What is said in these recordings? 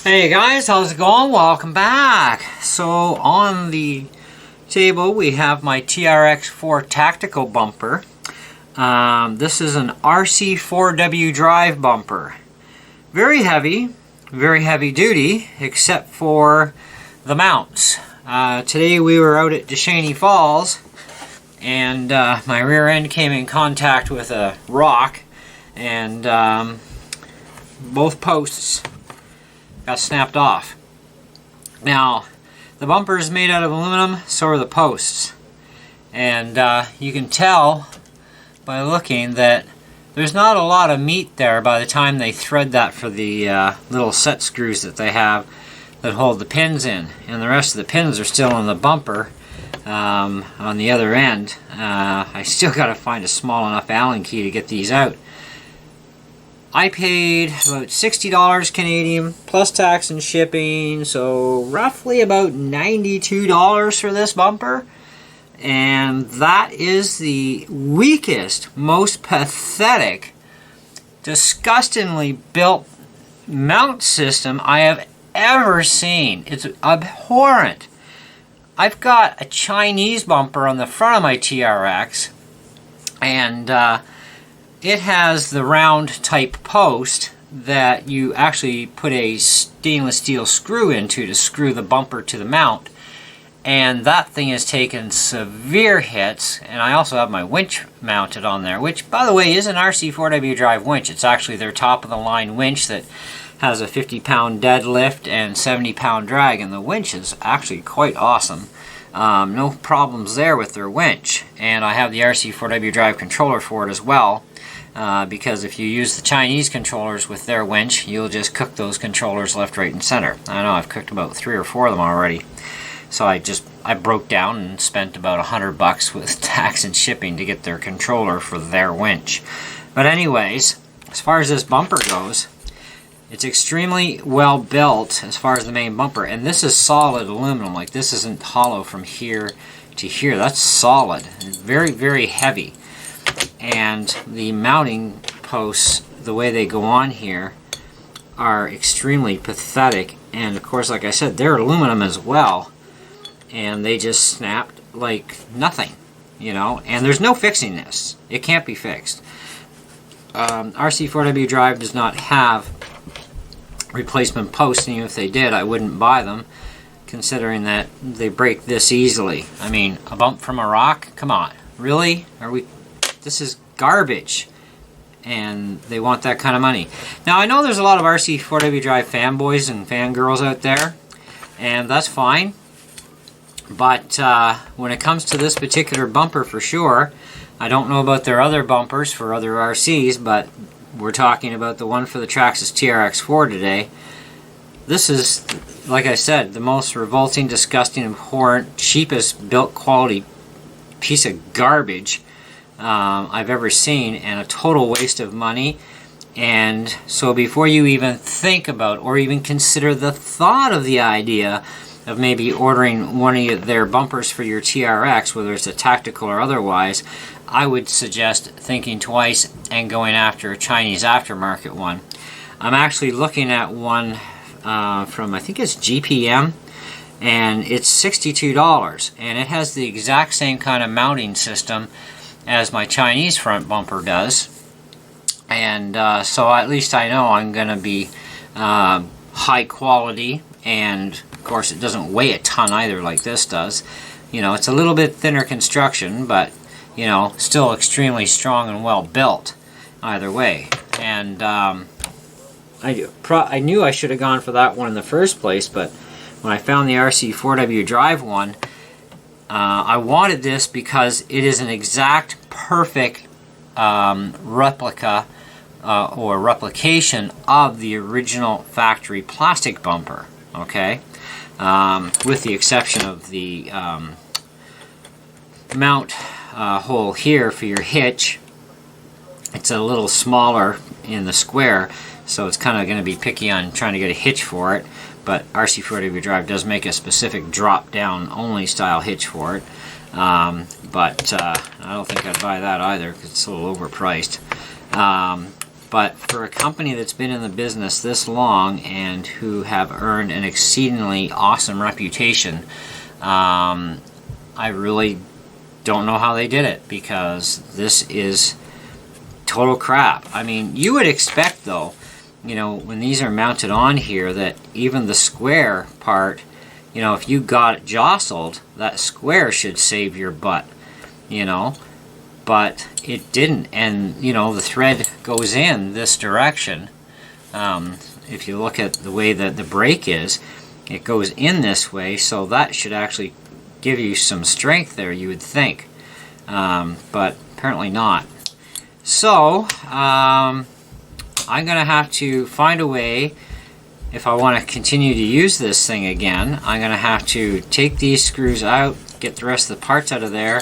Hey guys, how's it going? Welcome back. So on the table we have my TRX4 tactical bumper. This is an RC4WD drive bumper. Very heavy duty, except for the mounts. Today we were out at Descheny Falls and my rear end came in contact with a rock and both posts got snapped off. Now the bumper is made out of aluminum, so are the posts, and you can tell by looking that there's not a lot of meat there by the time they thread that for the little set screws that they have that hold the pins in, and the rest of the pins are still in the bumper on the other end. I still got to find a small enough Allen key to get these out. I paid about $60 Canadian plus tax and shipping, so roughly about $92 for this bumper. And that is the weakest, most pathetic, disgustingly built mount system I have ever seen. It's abhorrent. I've got a Chinese bumper on the front of my TRX, and it has the round type post that you actually put a stainless steel screw into to screw the bumper to the mount. And that thing has taken severe hits, and I also have my winch mounted on there, which by the way is an RC4WD drive winch. It's actually their top of the line winch that has a 50-pound deadlift and 70-pound drag, and the winch is actually quite awesome. No problems there with their winch. And I have the RC4WD drive controller for it as well, because if you use the Chinese controllers with their winch, you'll just cook those controllers left, right, and center. I know I've cooked about 3 or 4 of them already. So I broke down and spent about $100 with tax and shipping to get their controller for their winch. But anyways, as far as this bumper goes, it's extremely well built as far as the main bumper, and this is solid aluminum. Like, this isn't hollow from here to here. That's solid. It's very heavy. And the mounting posts, the way they go on here, are extremely pathetic. And of course, like I said, they're aluminum as well. And they just snapped like nothing, you know, and there's no fixing this. It can't be fixed. RC4WD drive does not have replacement posts, and even if they did, I wouldn't buy them, considering that they break this easily. I mean, a bump from a rock? Come on, really? This is garbage, and they want that kind of money. Now, I know there's a lot of RC4WD drive fanboys and fangirls out there, and that's fine. But when it comes to this particular bumper, for sure, I don't know about their other bumpers for other RCs, but we're talking about the one for the Traxxas TRX4 today. This is, like I said, the most revolting, disgusting, abhorrent, cheapest built quality piece of garbage I've ever seen, and a total waste of money. And so before you even think about or even consider the thought of the idea of maybe ordering one of their bumpers for your TRX, whether it's a tactical or otherwise, I would suggest thinking twice and going after a Chinese aftermarket one. I'm actually looking at one from, I think it's GPM, and it's $62, and it has the exact same kind of mounting system as my Chinese front bumper does. And so at least I know I'm going to be high quality, and of course it doesn't weigh a ton either like this does. You know, it's a little bit thinner construction, but you know, still extremely strong and well built either way. And I knew I should have gone for that one in the first place, but when I found the RC4WD drive one, I wanted this because it is an exact perfect replica or replication of the original factory plastic bumper, okay? With the exception of the mount hole here for your hitch. It's a little smaller in the square, so it's kind of going to be picky on trying to get a hitch for it, but RC4WD drive does make a specific drop down only style hitch for it. But I don't think I'd buy that either because it's a little overpriced. But for a company that's been in the business this long and who have earned an exceedingly awesome reputation, I really don't know how they did it, because this is total crap. I mean, you would expect though, you know, when these are mounted on here, that even the square part, you know, if you got it jostled, that square should save your butt, you know. But it didn't, and you know, the thread goes in this direction. If you look at the way that the brake is, it goes in this way, so that should actually give you some strength there, you would think, but apparently not. So I'm gonna have to find a way, if I want to continue to use this thing again. I'm gonna have to take these screws out, get the rest of the parts out of there,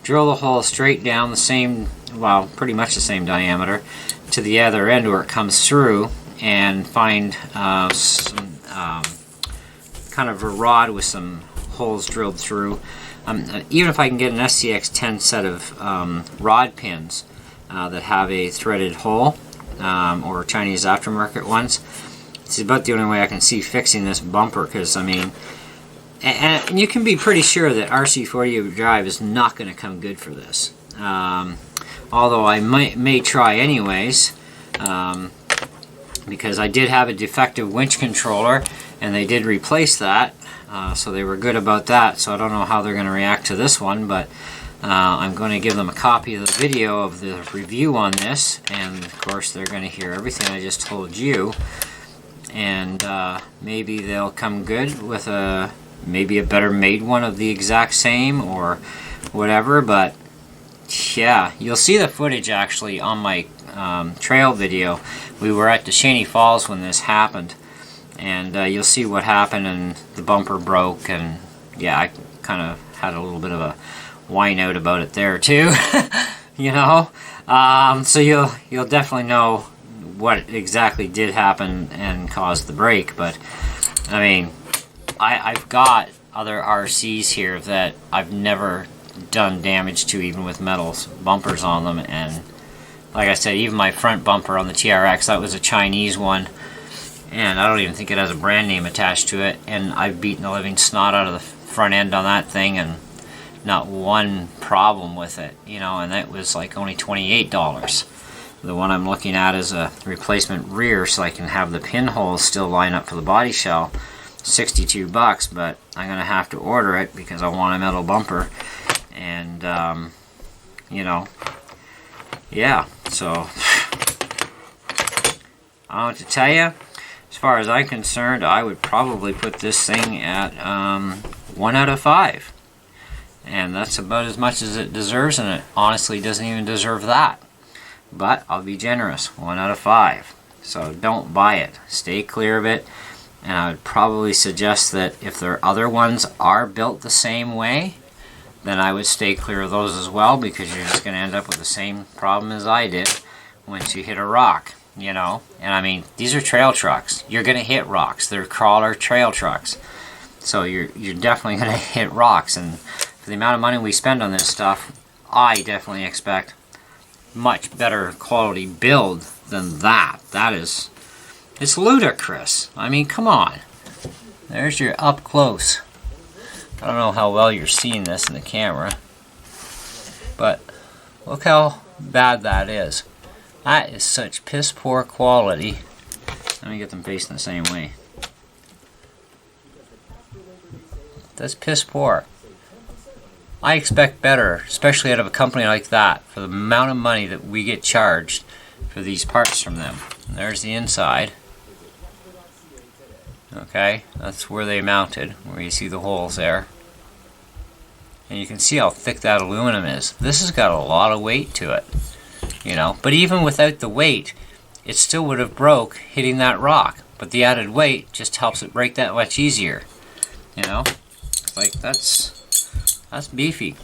drill the hole straight down the same, well, pretty much the same diameter to the other end where it comes through, and find some kind of a rod with some holes drilled through. Even if I can get an SCX10 set of rod pins that have a threaded hole, or Chinese aftermarket ones, it's about the only way I can see fixing this bumper, because I mean, and you can be pretty sure that RC4WD drive is not going to come good for this. Although I may try anyways, because I did have a defective winch controller, and they did replace that, so they were good about that. So I don't know how they're going to react to this one, but I'm going to give them a copy of the video of the review on this, and of course they're going to hear everything I just told you, and maybe they'll come good with maybe a better made one of the exact same or whatever. But yeah, you'll see the footage actually on my trail video. We were at Descheny Falls when this happened, and you'll see what happened, and the bumper broke, and yeah, I kind of had a little bit of a whine out about it there too. You know, so you'll definitely know what exactly did happen and caused the break. But I mean, I've got other RCs here that I've never done damage to, even with metal bumpers on them. And like I said, even my front bumper on the TRX, that was a Chinese one, and I don't even think it has a brand name attached to it, and I've beaten the living snot out of the front end on that thing, and not one problem with it, you know. And that was like only $28. The one I'm looking at is a replacement rear, so I can have the pinholes still line up for the body shell. $62, but I'm gonna have to order it because I want a metal bumper. And you know, yeah, so I don't know what to tell you. As far as I'm concerned, I would probably put this thing at 1 out of 5, and that's about as much as it deserves, and it honestly doesn't even deserve that, but I'll be generous. 1 out of 5. So don't buy it, stay clear of it. And I would probably suggest that if their other ones are built the same way, then I would stay clear of those as well, because you're just going to end up with the same problem as I did once you hit a rock, you know. And I mean, these are trail trucks. You're going to hit rocks. They're crawler trail trucks. So you're definitely going to hit rocks. And for the amount of money we spend on this stuff, I definitely expect much better quality build than that. That is... it's ludicrous. I mean, come on. There's your up close. I don't know how well you're seeing this in the camera, but look how bad that is. That is such piss poor quality. Let me get them facing the same way. That's piss poor. I expect better, especially out of a company like that, for the amount of money that we get charged for these parts from them. And there's the inside. Okay, that's where they mounted, where you see the holes there. And you can see how thick that aluminum is. This has got a lot of weight to it, you know. But even without the weight, it still would have broke hitting that rock. But the added weight just helps it break that much easier, you know. Like, that's beefy.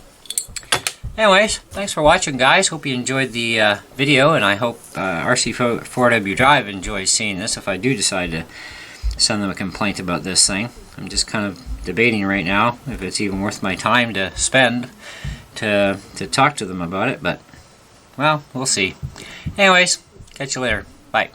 Anyways, thanks for watching, guys. Hope you enjoyed the video, and I hope RC4WD Drive enjoys seeing this if I do decide to send them a complaint about this thing. I'm just kind of debating right now if it's even worth my time to spend to talk to them about it, but well, we'll see. Anyways, Catch you later. Bye.